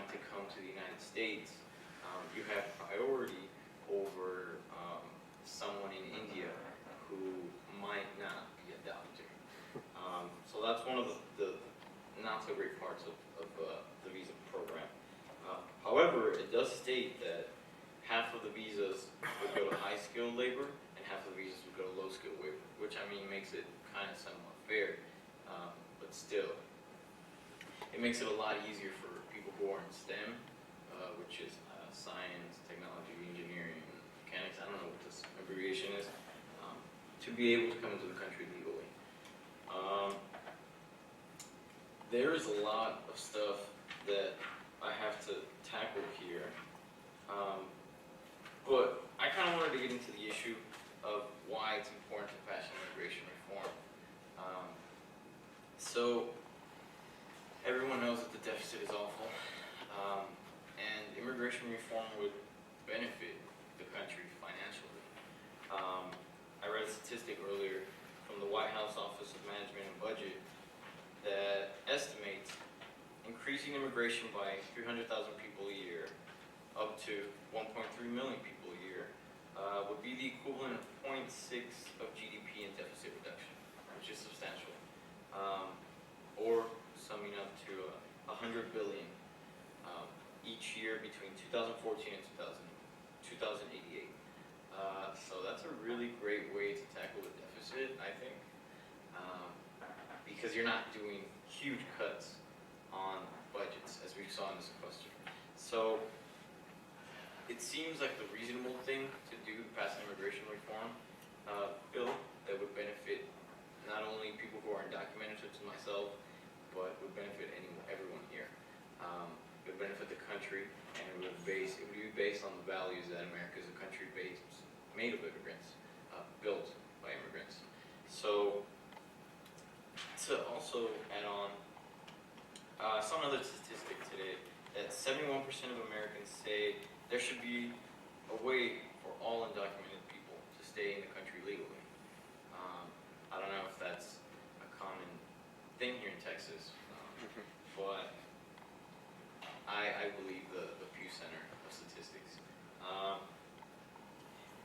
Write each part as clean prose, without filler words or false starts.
wanting to come to the United States, you have priority over someone in India who might not be a doctor. So that's one of the not so great parts of the visa program. However, it does state that half of the visas would go to high-skilled labor and half of the visas would go to low-skilled labor, which I mean makes it kind of somewhat fair, but still, it makes it a lot easier for people who are in STEM, which is science, technology, engineering, mechanics, I don't know what this abbreviation is, to be able to come into the country legally. There is a lot of stuff that I have to tackle here, but I kind of wanted to get into the issue of why it's important to pass immigration reform. So everyone knows that the deficit is awful, and immigration reform would benefit the country financially. I read a statistic earlier from the White House Office of Management and Budget that estimates increasing immigration by 300,000 people a year up to 1.3 million people a year would be the equivalent of 0.6 of GDP in deficit reduction, which is substantial. Or summing up to 100 billion each year between 2014 and 2088. So that's a really great way to tackle the deficit, I think, because you're not doing huge cuts on budgets, as we saw in the sequester. So it seems like the reasonable thing to do to pass an immigration reform bill that would benefit not only people who are undocumented, such as myself, but would benefit everyone here. It would benefit the country, and it would be based on the values that America is a country made of immigrants, built by immigrants. So to also add on, I saw another statistic today that 71% of Americans say there should be a way for all undocumented people to stay in the country legally. I don't know if that's a common thing here in Texas, but I believe the Pew Center of Statistics.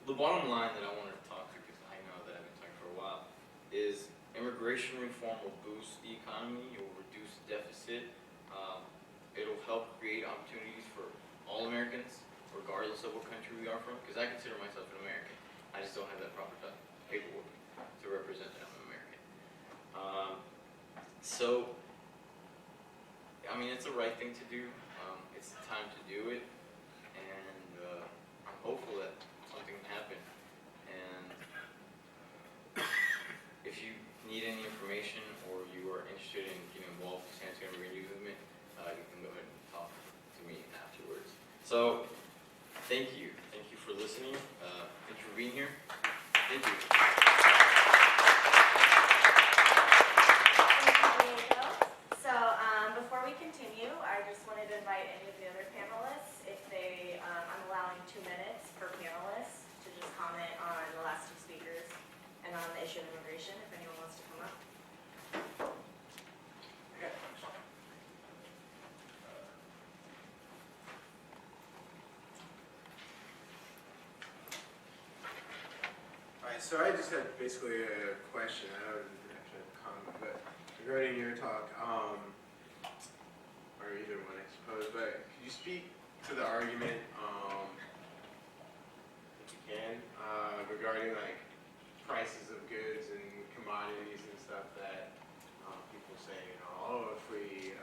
The bottom line that I wanted to talk to, because I know that I've been talking for a while, is immigration reform will boost the economy, it will reduce deficit, it'll help create opportunities for all Americans, regardless of what country we are from, because I consider myself an American. I just don't have that proper paperwork to represent that I'm an American. So, I mean, it's the right thing to do. It's the time to do it, and I'm hopeful that something can happen. And if you need any information or you are interested in getting involved with the Sanitarian Immigrant Youth Movement, you can go ahead and talk to me afterwards. So, thank you. Thank you for listening. Thank you for being here. Thank you. Before we continue, I just wanted to invite any of the other panelists, if they, I'm allowing 2 minutes per panelist to just comment on the last 2 speakers and on the issue of immigration, if anyone wants to come up. Alright, so I just had basically a question. I don't actually have a comment, but regarding your talk, or either one, I suppose, but could you speak to the argument, if you can, regarding like prices of goods and commodities and stuff that people say, you know, oh, if we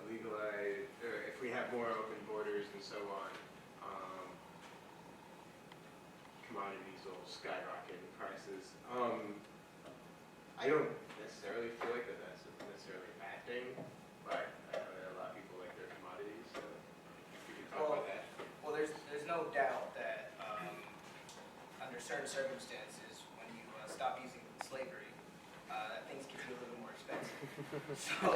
legalize, or if we have more open borders and so on, commodities will skyrocket in prices. I don't necessarily feel like that's necessarily a bad thing, but I know that a lot of people like their commodities, so if you could talk about that. Well, there's no doubt that under certain circumstances, when you stop using slavery, things can be a little more expensive. So,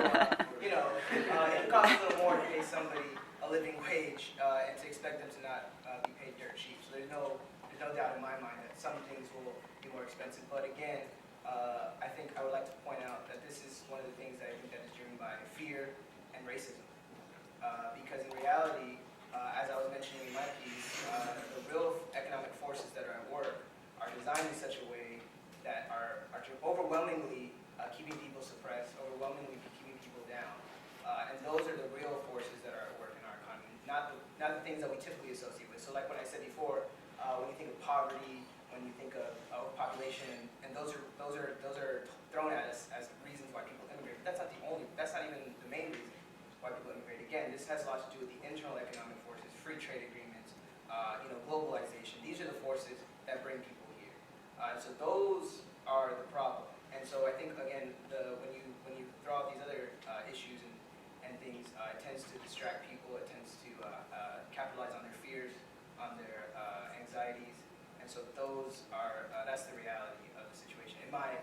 you know, it costs a little more to pay somebody a living wage and to expect them to not be paid dirt cheap. So there's no doubt in my mind that some things will be more expensive. But again, I think I would like to point out that this is one of the things that I think that is driven by fear and racism. Because because in reality, as I was mentioning in my piece, the real economic forces that are at work are designed in such a way that are overwhelmingly keeping people suppressed, overwhelmingly keeping people down. And those are the real forces that are at work in our economy, not the things that we typically associate with. So like what I said before, when you think of poverty, when you think of population, and those are thrown at us as reasons why people immigrate. But that's not even the main reason why people immigrate. Again, this has a lot to do with the internal economic forces, free trade agreements, globalization. These are the forces that bring people here. So those are the problem. And so I think again, when you throw out these other issues and things, it tends to distract people. It tends to capitalize on their fears, on their anxieties. And so that's the reality of the situation, in my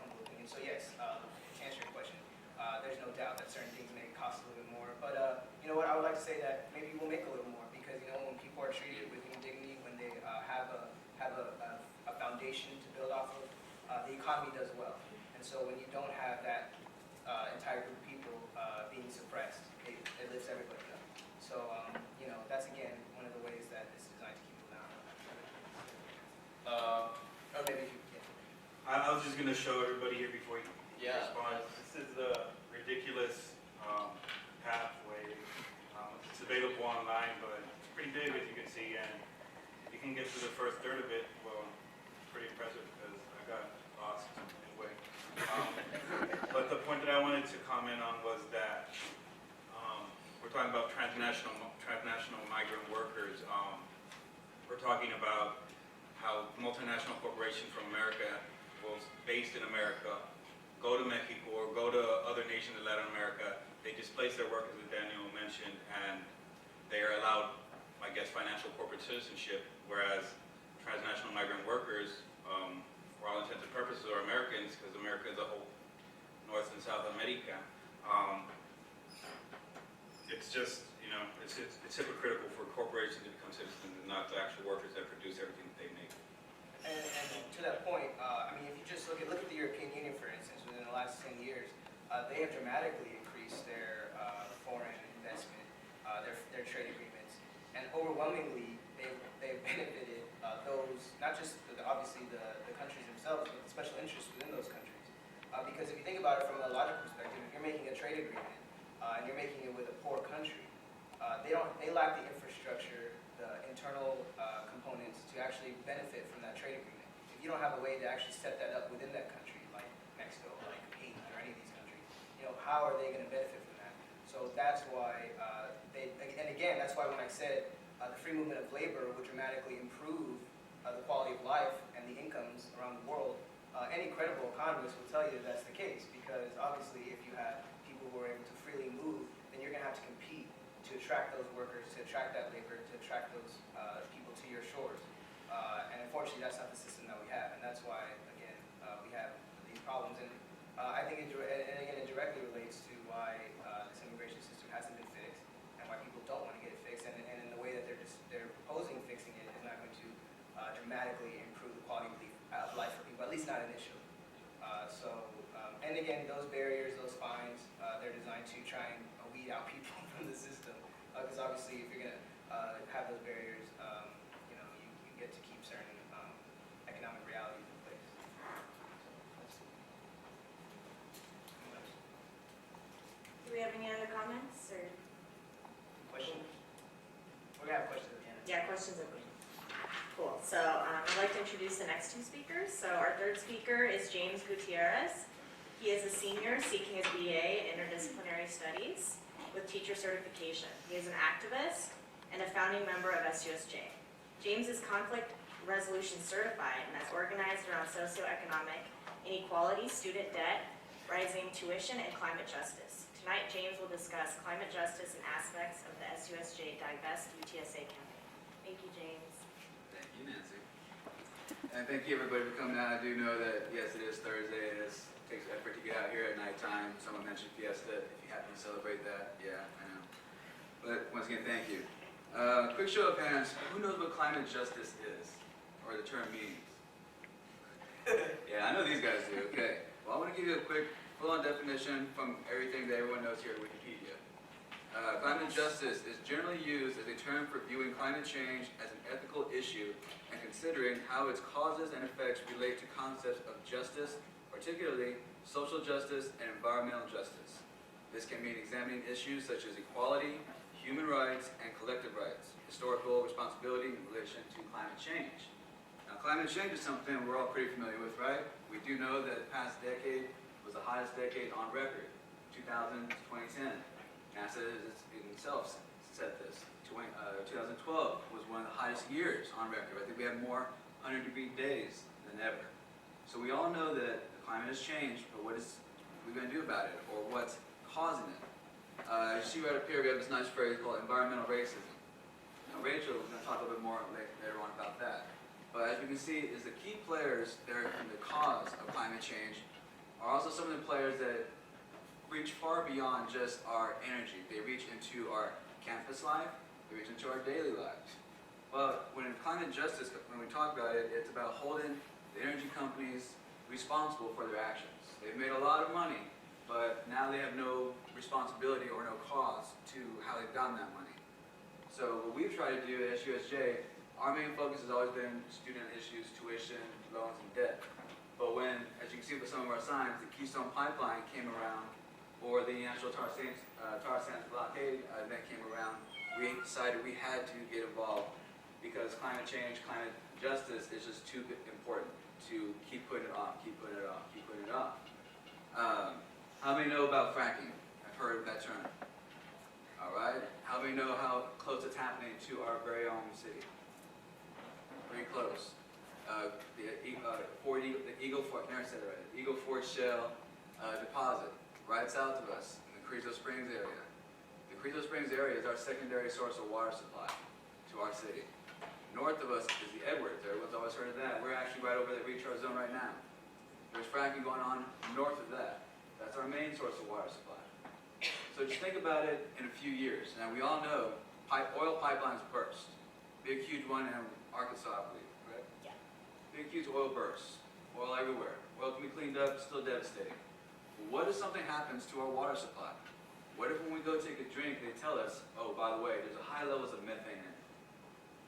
humble opinion. So yes, to answer your question, there's no doubt that certain things may cost a little bit more. But you know what, I would like to say that maybe we'll make a little more because when people are treated with dignity, when they have a foundation to build off of, the economy does well. And so when you don't have that entire group of people being suppressed, it lifts everybody up. So that's again one of the ways that it's designed to keep people down. Or maybe I was just going to show everybody here before you respond. Yeah. This is the ridiculous pathway. It's available online, but it's pretty big, as you can see, and if you can get through the first third of it, well, it's pretty impressive because I got lost anyway. But the point that I wanted to comment on was that we're talking about transnational migrant workers. We're talking about how multinational corporations from America, based in America, go to Mexico or go to other nations in Latin America. They displace their workers, as Daniel mentioned, and they are allowed, I guess, financial corporate citizenship, whereas transnational migrant workers, for all intents and purposes, are Americans, because America is a whole North and South America. It's just, it's hypocritical for corporations to become citizens and not the actual workers that produce everything that they make. And to that point, if you just look at the European Union, for instance, within the last 10 years, they have dramatically increased their foreign investment, their trade agreements, and overwhelmingly they've benefited those, not just obviously the countries themselves, but the special interests within those countries. Because if you think about it from a logical perspective, if you're making a trade agreement and you're making it with a poor country, they lack the infrastructure, the internal components to actually benefit from that trade agreement. If you don't have a way to actually set that up within that country, like Mexico, like Haiti, or any of these countries, how are they going to benefit from that? So that's why and again, that's why when I said the free movement of labor would dramatically improve the quality of life and the incomes around the world, any credible economist will tell you that that's the case, because obviously if you have people who are able to freely move, then you're going to have to compete to attract those workers, to attract that labor, to attract those people to your shores. And unfortunately, that's not the system that we have, and that's why, again, we have these problems. And I think, it directly relates to why this immigration system hasn't been fixed, and why people don't want to get it fixed. And in the way that they're proposing fixing it is not going to dramatically improve the quality of life for people, at least not initially. And again, those barriers, those fines, they're designed to try and weed out people from the system. Because obviously, if you're going to have those barriers, you get to keep certain economic realities in place. Do we have any other comments or? Questions? We're going to have questions at the end. Yeah, questions at the end. Cool. So I'd like to introduce the next two speakers. So our third speaker is James Gutierrez. He is a senior seeking his BA in Interdisciplinary Studies with teacher certification. He is an activist and a founding member of SUSJ. James is conflict resolution certified and has organized around socioeconomic inequality, student debt, rising tuition, and climate justice. Tonight, James will discuss climate justice and aspects of the SUSJ Divest UTSA campaign. Thank you, James. Thank you, Nancy. And thank you, everybody, for coming out. I do know that, yes, it is Thursday. It takes effort to get out here at nighttime. Someone mentioned Fiesta. If you happen to celebrate that, yeah, I know. But once again, thank you. Quick show of hands. Who knows what climate justice is, or the term means? Yeah, I know these guys do. Okay. Well, I want to give you a quick, full-on definition from everything that everyone knows here at Wikipedia. Climate Justice is generally used as a term for viewing climate change as an ethical issue and considering how its causes and effects relate to concepts of justice, particularly social justice and environmental justice. This can mean examining issues such as equality, human rights, and collective rights, historical responsibility in relation to climate change. Now, climate change is something we're all pretty familiar with, right? We do know that the past decade was the hottest decade on record, 2000 to 2010. NASA itself said this. 2012 was one of the hottest years on record. I think we have more 100-degree days than ever. So we all know that the climate has changed, but what is we going to do about it, or what's causing it? You see right up here, we have this nice phrase called environmental racism. Now, Rachel is going to talk a little bit more later on about that. But as we can see, is the key players that are in the cause of climate change are also some of the players that reach far beyond just our energy. They reach into our campus life, they reach into our daily lives. But when climate justice, when we talk about it, it's about holding the energy companies responsible for their actions. They've made a lot of money, but now they have no responsibility or no cause to how they've gotten that money. So what we've tried to do at SUSJ, our main focus has always been student issues, tuition, loans, and debt. But when, as you can see with some of our signs, the Keystone Pipeline came around, or the National Tar Sands Blockade event came around, we decided we had to get involved because climate change, climate justice is just too important to keep putting it off, keep putting it off, keep putting it off. How many know about fracking? I've heard that term. All right. How many know how close it's happening to our very own city? Pretty close. The Eagle Ford, never said it right. The Eagle Ford Shale deposit, right south of us, in the Carrizo Springs area. The Carrizo Springs area is our secondary source of water supply to our city. North of us is the Edwards. Everyone's always heard of that. We're actually right over the recharge zone right now. There's fracking going on north of that. That's our main source of water supply. So just think about it in a few years. Now we all know oil pipelines burst. Big, huge one in Arkansas, I believe, right? Yeah. Big, huge oil bursts. Oil everywhere. Oil can be cleaned up, still devastating. What if something happens to our water supply? What if when we go take a drink, they tell us, oh, by the way, there's a high levels of methane in it.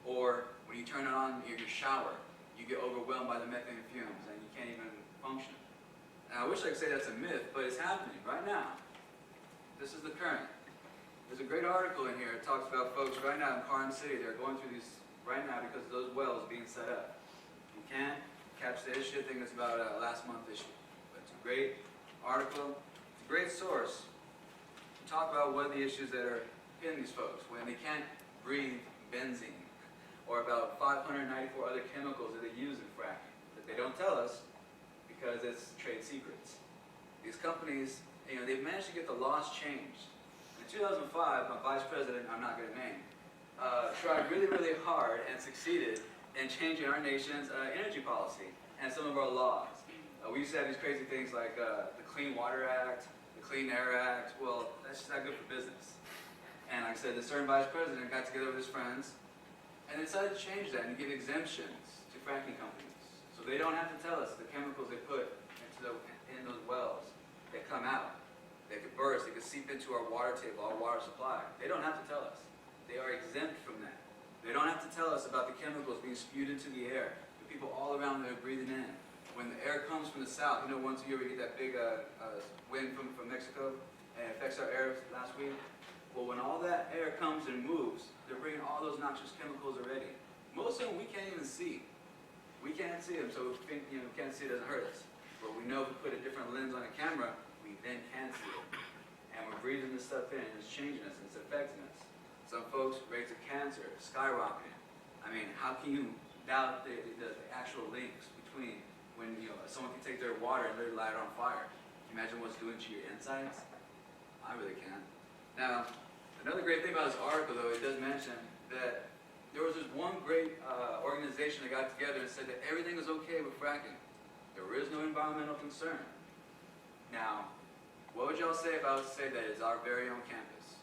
Or when you turn it on in your shower, you get overwhelmed by the methane fumes and you can't even function. Now, I wish I could say that's a myth, but it's happening right now. This is the current. There's a great article in here. It talks about folks right now in Carson City. They're going through these right now because of those wells being set up. You can't catch the issue. I think it's about a last month issue. But it's a great article. It's a great source to talk about what are the issues that are hitting these folks when they can't breathe benzene or about 594 other chemicals that they use in fracking that they don't tell us because it's trade secrets. These companies, they've managed to get the laws changed. In 2005, my vice president, I'm not going to name, tried really, really hard and succeeded in changing our nation's energy policy and some of our laws. We used to have these crazy things like the Clean Water Act, the Clean Air Act. Well, that's just not good for business. And like I said, the certain vice president got together with his friends and they decided to change that and give exemptions to fracking companies. So they don't have to tell us the chemicals they put in those wells that come out. They could burst, they could seep into our water table, our water supply. They don't have to tell us. They are exempt from that. They don't have to tell us about the chemicals being spewed into the air. The people all around there are breathing in. When the air comes from the south, once a year we get that big wind from Mexico and it affects our air last week. Well, when all that air comes and moves, they're bringing all those noxious chemicals already. Most of them we can't even see. We can't see them, so we think, we can't see it doesn't hurt us. But we know if we put a different lens on a camera, we then can see it. And we're breathing this stuff in, and it's changing us, and it's affecting us. Some folks, rates of cancer, skyrocketing. I mean, how can you doubt the actual links between when someone can take their water and literally light it on fire? Can you imagine what it's doing to your insides? I really can. Now, another great thing about this article, though, it does mention that there was this one great organization that got together and said that everything is okay with fracking. There is no environmental concern. Now, what would y'all say about that it's our very own campus?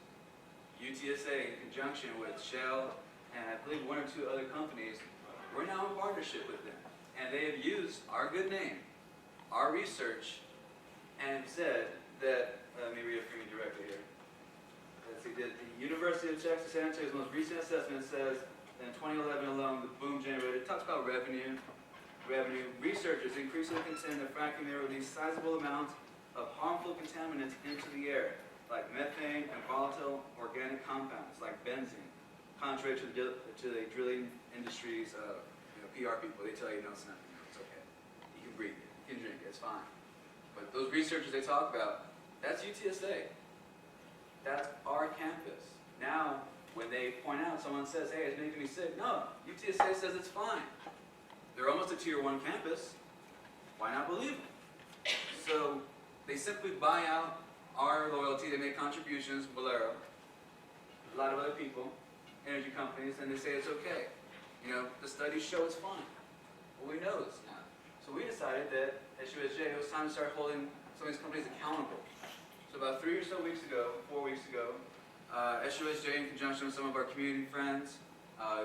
UTSA, in conjunction with Shell and I believe one or two other companies, we're now in partnership with them. And they have used our good name, our research, and said that, let me read it for you directly here. Let's see, the University University of Texas San Antonio's most recent assessment says that in 2011 alone, the boom generated, it talks about revenue. Researchers increasingly contend that fracking may release sizable amounts of harmful contaminants into the air, like methane and volatile organic compounds, like benzene. Contrary to the drilling industry's PR people, they tell you no, it's nothing, no, it's okay. You can breathe it, you can drink it, it's fine. But those researchers they talk about, that's UTSA. That's our campus. Now, when they point out, someone says, hey, it's making me sick. No, UTSA says it's fine. They're almost a tier 1 campus. Why not believe them? So they simply buy out our loyalty. They make contributions, Valero, a lot of other people, energy companies, and they say it's okay. You know, the studies show it's fine. Well, we know it's not. So we decided that at SUSJ, it was time to start holding some of these companies accountable. So about 4 weeks ago, SUSJ, in conjunction with some of our community friends,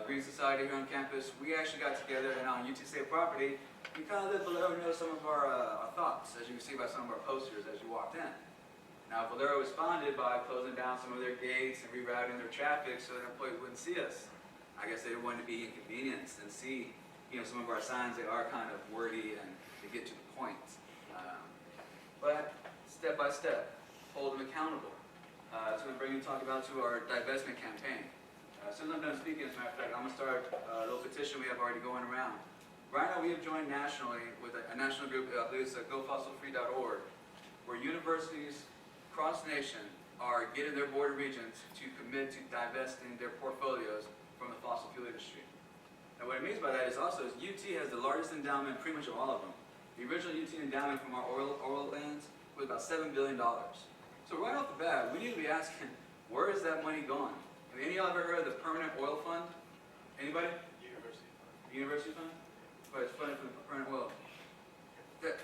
Green Society here on campus, we actually got together and on UTSA property, we kind of let Valero know some of our thoughts, as you can see by some of our posters as you walked in. Now, Valero responded by closing down some of their gates and rerouting their traffic so their employees wouldn't see us. I guess they wanted to be inconvenienced and see, you know, some of our signs. They are kind of wordy and they get to the point. But step by step, hold them accountable. It's going to bring you talk about to our divestment campaign. As soon as I'm done speaking, as a matter of fact, I'm going to start a little petition we have already going around. Right now, we have joined nationally with a national group, I believe it's gofossilfree.org, where universities across the nation are getting their border regions to commit to divesting their portfolios from the fossil fuel industry. And what it means by that is also UT has the largest endowment pretty much of all of them. The original UT endowment from our oil lands was about $7 billion. So right off the bat, we need to be asking, where is that money going? Have any of y'all ever heard of the Permanent Oil Fund? Anybody? University fund. University Fund? But it's funded from the Permanent Oil.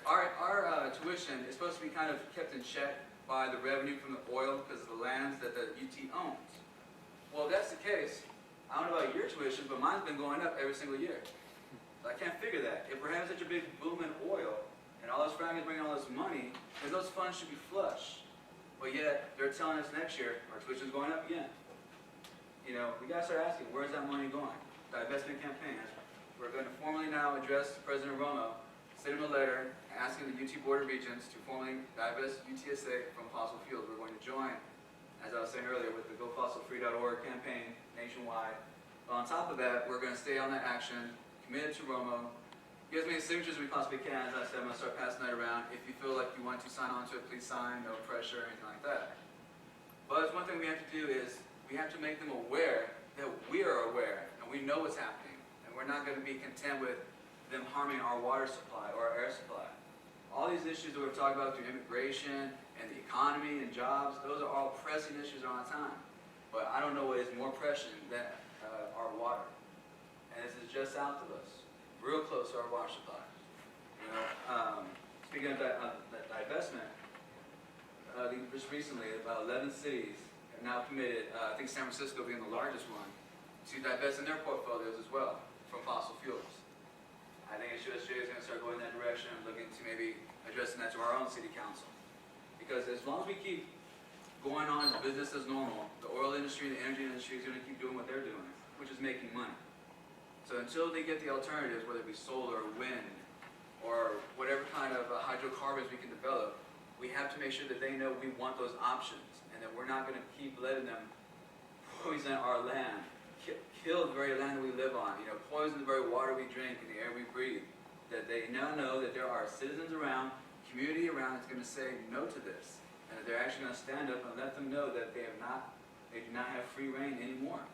Our tuition is supposed to be kind of kept in check by the revenue from the oil because of the lands that the UT owns. Well, if that's the case, I don't know about your tuition, but mine's been going up every single year. So I can't figure that. If we're having such a big boom in oil, and all those fracking is bringing all this money, then those funds should be flush. But yet, they're telling us next year, our tuition's going up again. You know, we gotta start asking, where's that money going? Divestment campaign. We're going to formally now address President Romo, send him a letter asking the UT Board of Regents to formally divest UTSA from fossil fuels. We're going to join, as I was saying earlier, with the gofossilfree.org campaign nationwide. But on top of that, we're going to stay on that action, committed to Romo, get as many signatures as we possibly can. As I said, I'm going to start passing that around. If you feel like you want to sign on to it, please sign, no pressure, anything like that. But one thing we have to do is we have to make them aware that we are aware and we know what's happening. And we're not going to be content with them harming our water supply or our air supply. All these issues that we're talking about through immigration and the economy and jobs, those are all pressing issues all the time. But I don't know what is more pressing than our water. And this is just south of us, real close to our water supply. You know, speaking of that divestment, just recently, about 11 cities have now committed, I think San Francisco being the largest one, to divest in their portfolios as well from fossil fuels. I think SUSJ is going to start going in that direction and looking to maybe addressing that to our own city council. Because as long as we keep going on as business as normal, the oil industry and the energy industry is going to keep doing what they're doing, which is making money. So until they get the alternatives, whether it be solar, wind, or whatever kind of hydrocarbons we can develop, we have to make sure that they know we want those options and that we're not going to keep letting them poison our land, kill the very land that we live on, you know, poison the very water we drink and the air we breathe. That they now know that there are citizens around, community around that's going to say no to this. And that they're actually going to stand up and let them know that they do not have free reign anymore.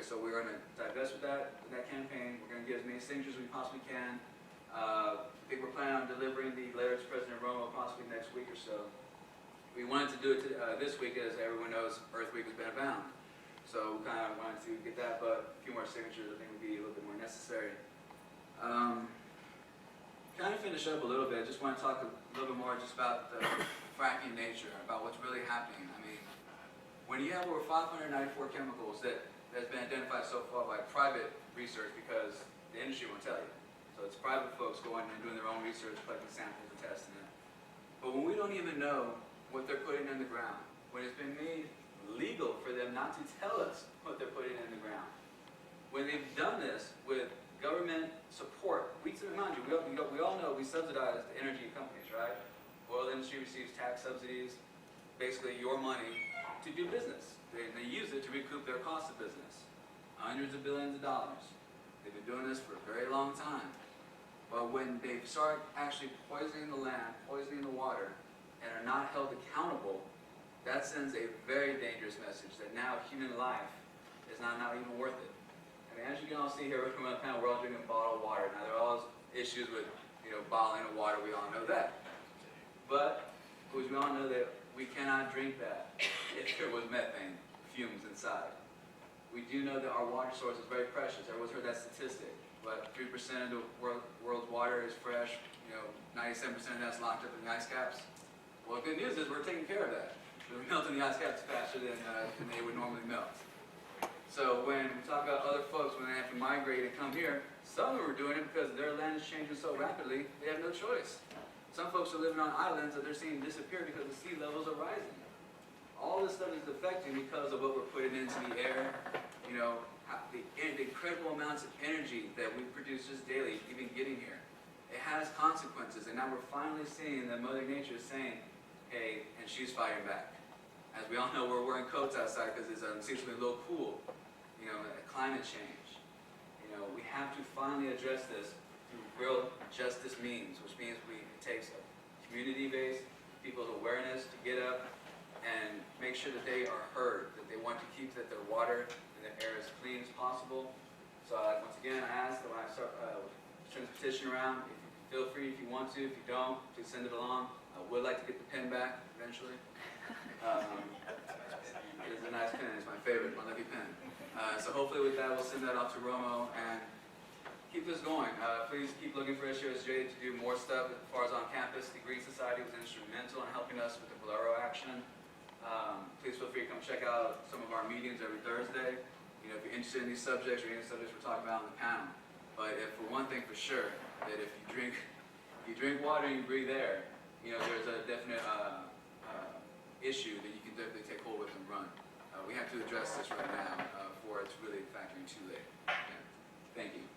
So we're going to divest with that campaign. We're going to get as many signatures as we possibly can. I think we're planning on delivering the letter to President Romo possibly next week or so. We wanted to do it this week, as everyone knows, Earth Week has been abound. So we kind of wanted to get that, but a few more signatures I think would be a little bit more necessary. Kind of finish up a little bit, just want to talk a little bit more just about the fracking nature, about what's really happening. I mean, when you have over 594 chemicals that's been identified so far by private research, because the industry won't tell you. So it's private folks going and doing their own research, collecting samples and testing it. But when we don't even know what they're putting in the ground, when it's been made legal for them not to tell us what they're putting in the ground. When they've done this with government support, mind you, we all know we subsidize the energy companies, right? Oil industry receives tax subsidies, basically your money to do business. They use it to recoup their cost of business, hundreds of billions of dollars. They've been doing this for a very long time. But when they start actually poisoning the land, poisoning the water, and are not held accountable, that sends a very dangerous message that now human life is not even worth it. I mean, as you can all see here, we're coming on the panel, we're all drinking bottled water. Now, there are all issues with, bottling of water, we all know that. But we all know that we cannot drink that if there was methane fumes inside. We do know that our water source is very precious. Everyone's heard that statistic. But 3% of the world's water is fresh. 97% of that's locked up in the ice caps. Well, the good news is we're taking care of that. We're melting the ice caps faster than they would normally melt. So when we talk about other folks, when they have to migrate and come here, some of them are doing it because their land is changing so rapidly, they have no choice. Some folks are living on islands that they're seeing disappear because the sea levels are rising. All this stuff is affecting because of what we're putting into the air, the incredible amounts of energy that we produce just daily, even getting here. It has consequences, and now we're finally seeing that Mother Nature is saying, hey, and she's fighting back. As we all know, we're wearing coats outside because it seems to be a little cool, climate change. We have to finally address this through real justice means, which means it takes a community-based, people's awareness to get up and make sure that they are heard, that they want to keep their water and their air as clean as possible. So once again, I ask that when I start turn this petition around, if you feel free if you want to. If you don't, please send it along. I would like to get the pen back eventually. It is a nice pen. It's my favorite, my lucky pen. So hopefully with that, we'll send that off to Romo and keep this going. Please keep looking for SUSJ to do more stuff as far as on campus. The Green Society was instrumental in helping us with the Bolero action. Please feel free to come check out some of our meetings every Thursday. If you're interested in these subjects or any subjects we're talking about on the panel. But if for one thing for sure, that if you drink water and you breathe air, there's a definite issue that you can definitely take hold with and run. We have to address this right now before it's really factoring too late. Yeah. Thank you.